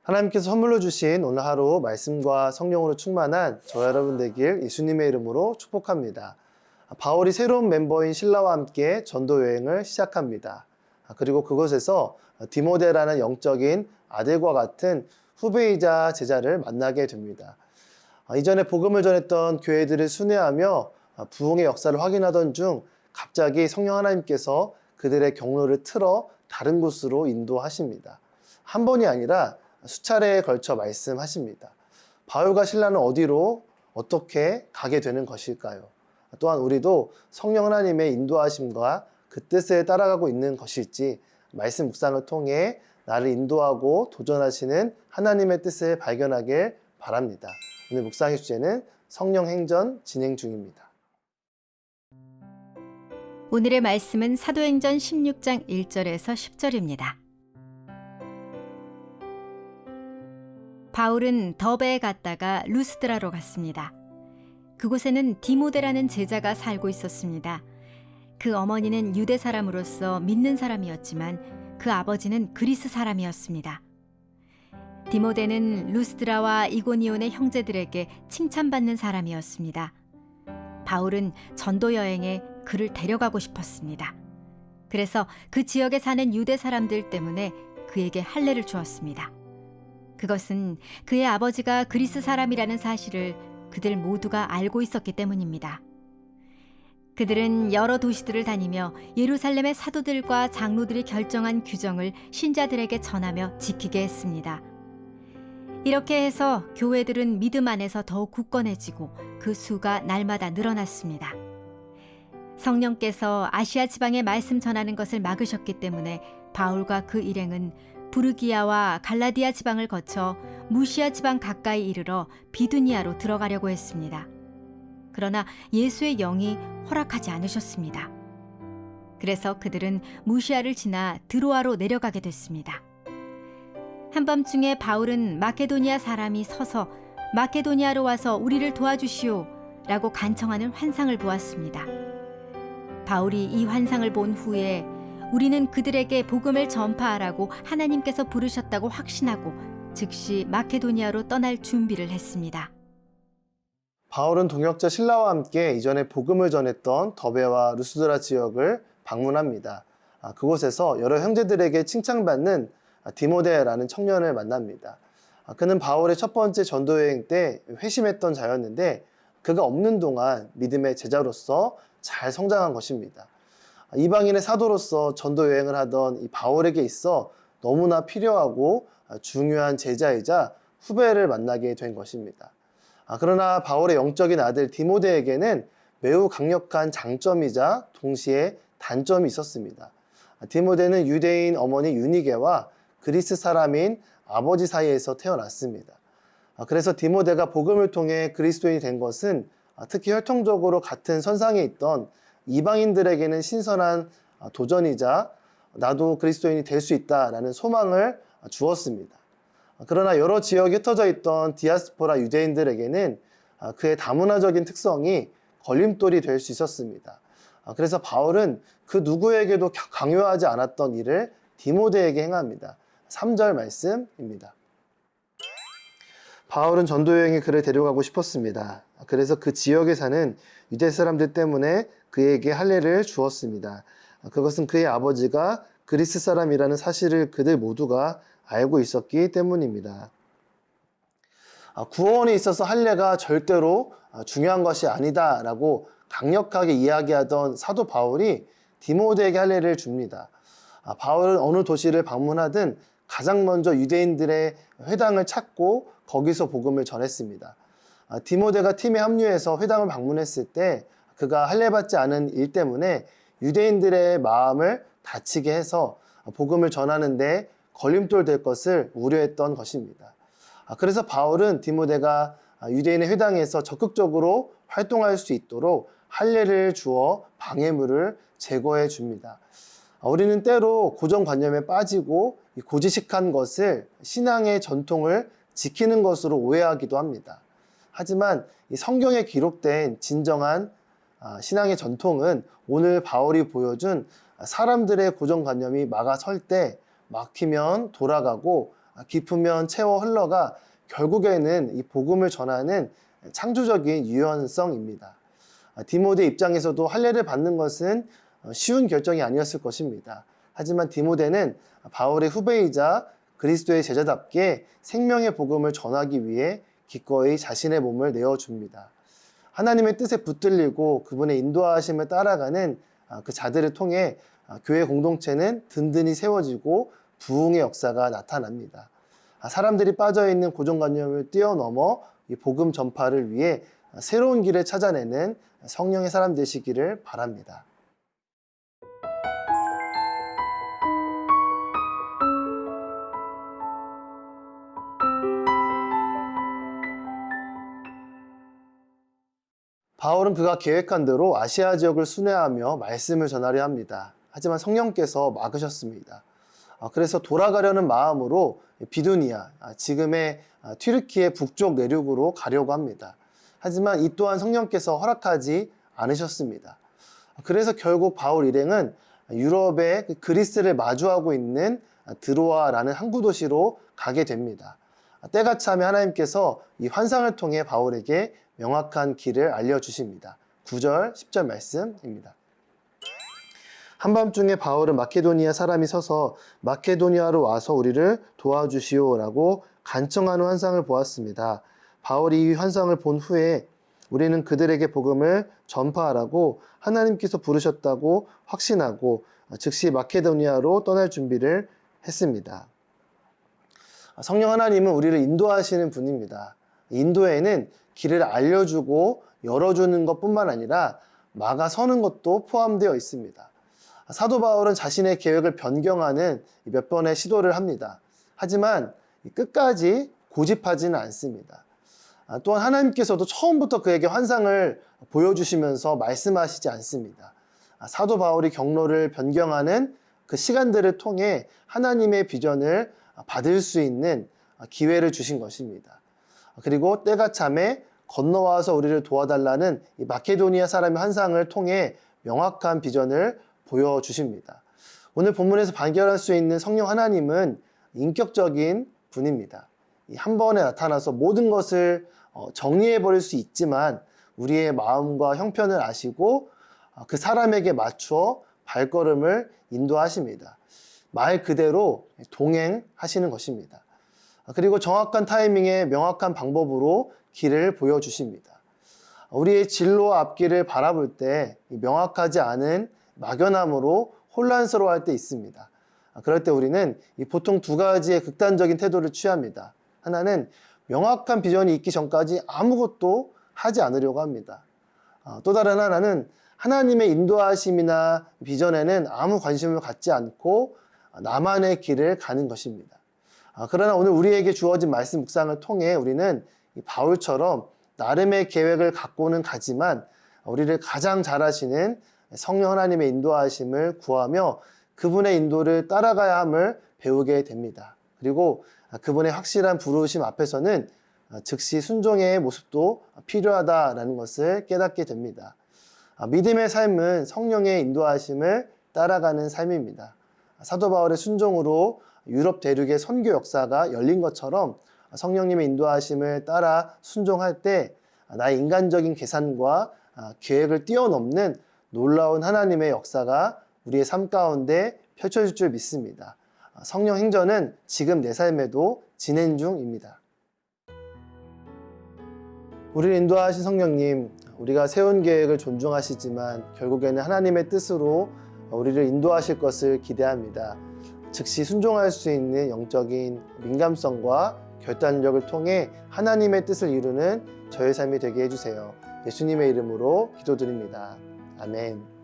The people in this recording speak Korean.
하나님께서 선물로 주신 오늘 하루 말씀과 성령으로 충만한 저 여러분 되길 예수님의 이름으로 축복합니다. 바울이 새로운 멤버인 실라와 함께 전도 여행을 시작합니다. 그리고 그곳에서 디모데라는 영적인 아들과 같은 후배이자 제자를 만나게 됩니다. 이전에 복음을 전했던 교회들을 순회하며 부흥의 역사를 확인하던 중 갑자기 성령 하나님께서 그들의 경로를 틀어 다른 곳으로 인도하십니다. 한 번이 아니라 수차례에 걸쳐 말씀하십니다. 바울과 실라는 어디로 어떻게 가게 되는 것일까요? 또한 우리도 성령 하나님의 인도하심과 그 뜻에 따라가고 있는 것일지 말씀 묵상을 통해 나를 인도하고 도전하시는 하나님의 뜻을 발견하길 바랍니다. 오늘 묵상의 주제는 성령 행전 진행 중입니다. 오늘의 말씀은 사도행전 16장 1절에서 10절입니다. 바울은 더베에 갔다가 루스드라로 갔습니다. 그곳에는 디모데라는 제자가 살고 있었습니다. 그 어머니는 유대 사람으로서 믿는 사람이었지만 그 아버지는 그리스 사람이었습니다. 디모데는 루스드라와 이고니온의 형제들에게 칭찬받는 사람이었습니다. 바울은 전도 여행에 그를 데려가고 싶었습니다. 그래서 그 지역에 사는 유대 사람들 때문에 그에게 할례를 주었습니다. 그것은 그의 아버지가 그리스 사람이라는 사실을 그들 모두가 알고 있었기 때문입니다. 그들은 여러 도시들을 다니며 예루살렘의 사도들과 장로들이 결정한 규정을 신자들에게 전하며 지키게 했습니다. 이렇게 해서 교회들은 믿음 안에서 더욱 굳건해지고 그 수가 날마다 늘어났습니다. 성령께서 아시아 지방에 말씀 전하는 것을 막으셨기 때문에 바울과 그 일행은 부르기아와 갈라디아 지방을 거쳐 무시아 지방 가까이 이르러 비두니아로 들어가려고 했습니다. 그러나 예수의 영이 허락하지 않으셨습니다. 그래서 그들은 무시아를 지나 드로아로 내려가게 됐습니다. 한밤중에 바울은 마케도니아 사람이 서서 마케도니아로 와서 우리를 도와주시오 라고 간청하는 환상을 보았습니다. 바울이 이 환상을 본 후에 우리는 그들에게 복음을 전파하라고 하나님께서 부르셨다고 확신하고 즉시 마케도니아로 떠날 준비를 했습니다. 바울은 동역자 실라와 함께 이전에 복음을 전했던 더베와 루스드라 지역을 방문합니다. 그곳에서 여러 형제들에게 칭찬받는 디모데라는 청년을 만납니다. 그는 바울의 첫 번째 전도여행 때 회심했던 자였는데 그가 없는 동안 믿음의 제자로서 잘 성장한 것입니다. 이방인의 사도로서 전도여행을 하던 이 바울에게 있어 너무나 필요하고 중요한 제자이자 후배를 만나게 된 것입니다. 그러나 바울의 영적인 아들 디모데에게는 매우 강력한 장점이자 동시에 단점이 있었습니다. 디모데는 유대인 어머니 유니게와 그리스 사람인 아버지 사이에서 태어났습니다. 그래서 디모데가 복음을 통해 그리스도인이 된 것은 특히 혈통적으로 같은 선상에 있던 이방인들에게는 신선한 도전이자 나도 그리스도인이 될 수 있다라는 소망을 주었습니다. 그러나 여러 지역에 흩어져 있던 디아스포라 유대인들에게는 그의 다문화적인 특성이 걸림돌이 될 수 있었습니다. 그래서 바울은 그 누구에게도 강요하지 않았던 일을 디모데에게 행합니다. 3절 말씀입니다. 바울은 전도여행에 그를 데려가고 싶었습니다. 그래서 그 지역에 사는 유대 사람들 때문에 그에게 할례를 주었습니다. 그것은 그의 아버지가 그리스 사람이라는 사실을 그들 모두가 알고 있었기 때문입니다. 구원에 있어서 할례가 절대로 중요한 것이 아니다라고 강력하게 이야기하던 사도 바울이 디모데에게 할례를 줍니다. 바울은 어느 도시를 방문하든 가장 먼저 유대인들의 회당을 찾고 거기서 복음을 전했습니다. 디모데가 팀에 합류해서 회당을 방문했을 때 그가 할례받지 않은 일 때문에 유대인들의 마음을 다치게 해서 복음을 전하는데 걸림돌 될 것을 우려했던 것입니다. 그래서 바울은 디모데가 유대인의 회당에서 적극적으로 활동할 수 있도록 할례를 주어 방해물을 제거해 줍니다. 우리는 때로 고정관념에 빠지고 고지식한 것을 신앙의 전통을 지키는 것으로 오해하기도 합니다. 하지만 이 성경에 기록된 진정한 신앙의 전통은 오늘 바울이 보여준 사람들의 고정관념이 막아설 때 막히면 돌아가고 깊으면 채워 흘러가 결국에는 이 복음을 전하는 창조적인 유연성입니다. 디모데 입장에서도 할례를 받는 것은 쉬운 결정이 아니었을 것입니다. 하지만 디모데는 바울의 후배이자 그리스도의 제자답게 생명의 복음을 전하기 위해 기꺼이 자신의 몸을 내어줍니다. 하나님의 뜻에 붙들리고 그분의 인도하심을 따라가는 그 자들을 통해 교회 공동체는 든든히 세워지고 부흥의 역사가 나타납니다. 사람들이 빠져있는 고정관념을 뛰어넘어 이 복음 전파를 위해 새로운 길을 찾아내는 성령의 사람 되시기를 바랍니다. 바울은 그가 계획한 대로 아시아 지역을 순회하며 말씀을 전하려 합니다. 하지만 성령께서 막으셨습니다. 그래서 돌아가려는 마음으로 비두니아, 지금의 튀르키예 북쪽 내륙으로 가려고 합니다. 하지만 이 또한 성령께서 허락하지 않으셨습니다. 그래서 결국 바울 일행은 유럽의 그리스를 마주하고 있는 드로아라는 항구 도시로 가게 됩니다. 때가 차면 하나님께서 이 환상을 통해 바울에게 명확한 길을 알려주십니다. 9절, 10절 말씀입니다. 한밤중에 바울은 마케도니아 사람이 서서 마케도니아로 와서 우리를 도와주시오라고 간청하는 환상을 보았습니다. 바울이 이 환상을 본 후에 우리는 그들에게 복음을 전파하라고 하나님께서 부르셨다고 확신하고 즉시 마케도니아로 떠날 준비를 했습니다. 성령 하나님은 우리를 인도하시는 분입니다. 인도에는 길을 알려주고 열어주는 것뿐만 아니라 막아서는 것도 포함되어 있습니다. 사도 바울은 자신의 계획을 변경하는 몇 번의 시도를 합니다. 하지만 끝까지 고집하지는 않습니다. 또한 하나님께서도 처음부터 그에게 환상을 보여주시면서 말씀하시지 않습니다. 사도 바울이 경로를 변경하는 그 시간들을 통해 하나님의 비전을 받을 수 있는 기회를 주신 것입니다. 그리고 때가 참에 건너와서 우리를 도와달라는 이 마케도니아 사람의 환상을 통해 명확한 비전을 보여주십니다. 오늘 본문에서 발견할 수 있는 성령 하나님은 인격적인 분입니다. 한 번에 나타나서 모든 것을 정리해버릴 수 있지만 우리의 마음과 형편을 아시고 그 사람에게 맞추어 발걸음을 인도하십니다. 말 그대로 동행하시는 것입니다. 그리고 정확한 타이밍에 명확한 방법으로 길을 보여주십니다. 우리의 진로와 앞길을 바라볼 때 명확하지 않은 막연함으로 혼란스러워할 때 있습니다. 그럴 때 우리는 보통 두 가지의 극단적인 태도를 취합니다. 하나는 명확한 비전이 있기 전까지 아무것도 하지 않으려고 합니다. 또 다른 하나는 하나님의 인도하심이나 비전에는 아무 관심을 갖지 않고 나만의 길을 가는 것입니다. 그러나 오늘 우리에게 주어진 말씀 묵상을 통해 우리는 바울처럼 나름의 계획을 갖고는 가지만 우리를 가장 잘 아시는 성령 하나님의 인도하심을 구하며 그분의 인도를 따라가야 함을 배우게 됩니다. 그리고 그분의 확실한 부르심 앞에서는 즉시 순종의 모습도 필요하다라는 것을 깨닫게 됩니다. 믿음의 삶은 성령의 인도하심을 따라가는 삶입니다. 사도 바울의 순종으로 유럽 대륙의 선교 역사가 열린 것처럼 성령님의 인도하심을 따라 순종할 때 나의 인간적인 계산과 계획을 뛰어넘는 놀라운 하나님의 역사가 우리의 삶 가운데 펼쳐질 줄 믿습니다. 성령 행전은 지금 내 삶에도 진행 중입니다. 우리를 인도하신 성령님, 우리가 세운 계획을 존중하시지만 결국에는 하나님의 뜻으로 우리를 인도하실 것을 기대합니다. 즉시 순종할 수 있는 영적인 민감성과 결단력을 통해 하나님의 뜻을 이루는 저의 삶이 되게 해주세요. 예수님의 이름으로 기도드립니다. 아멘.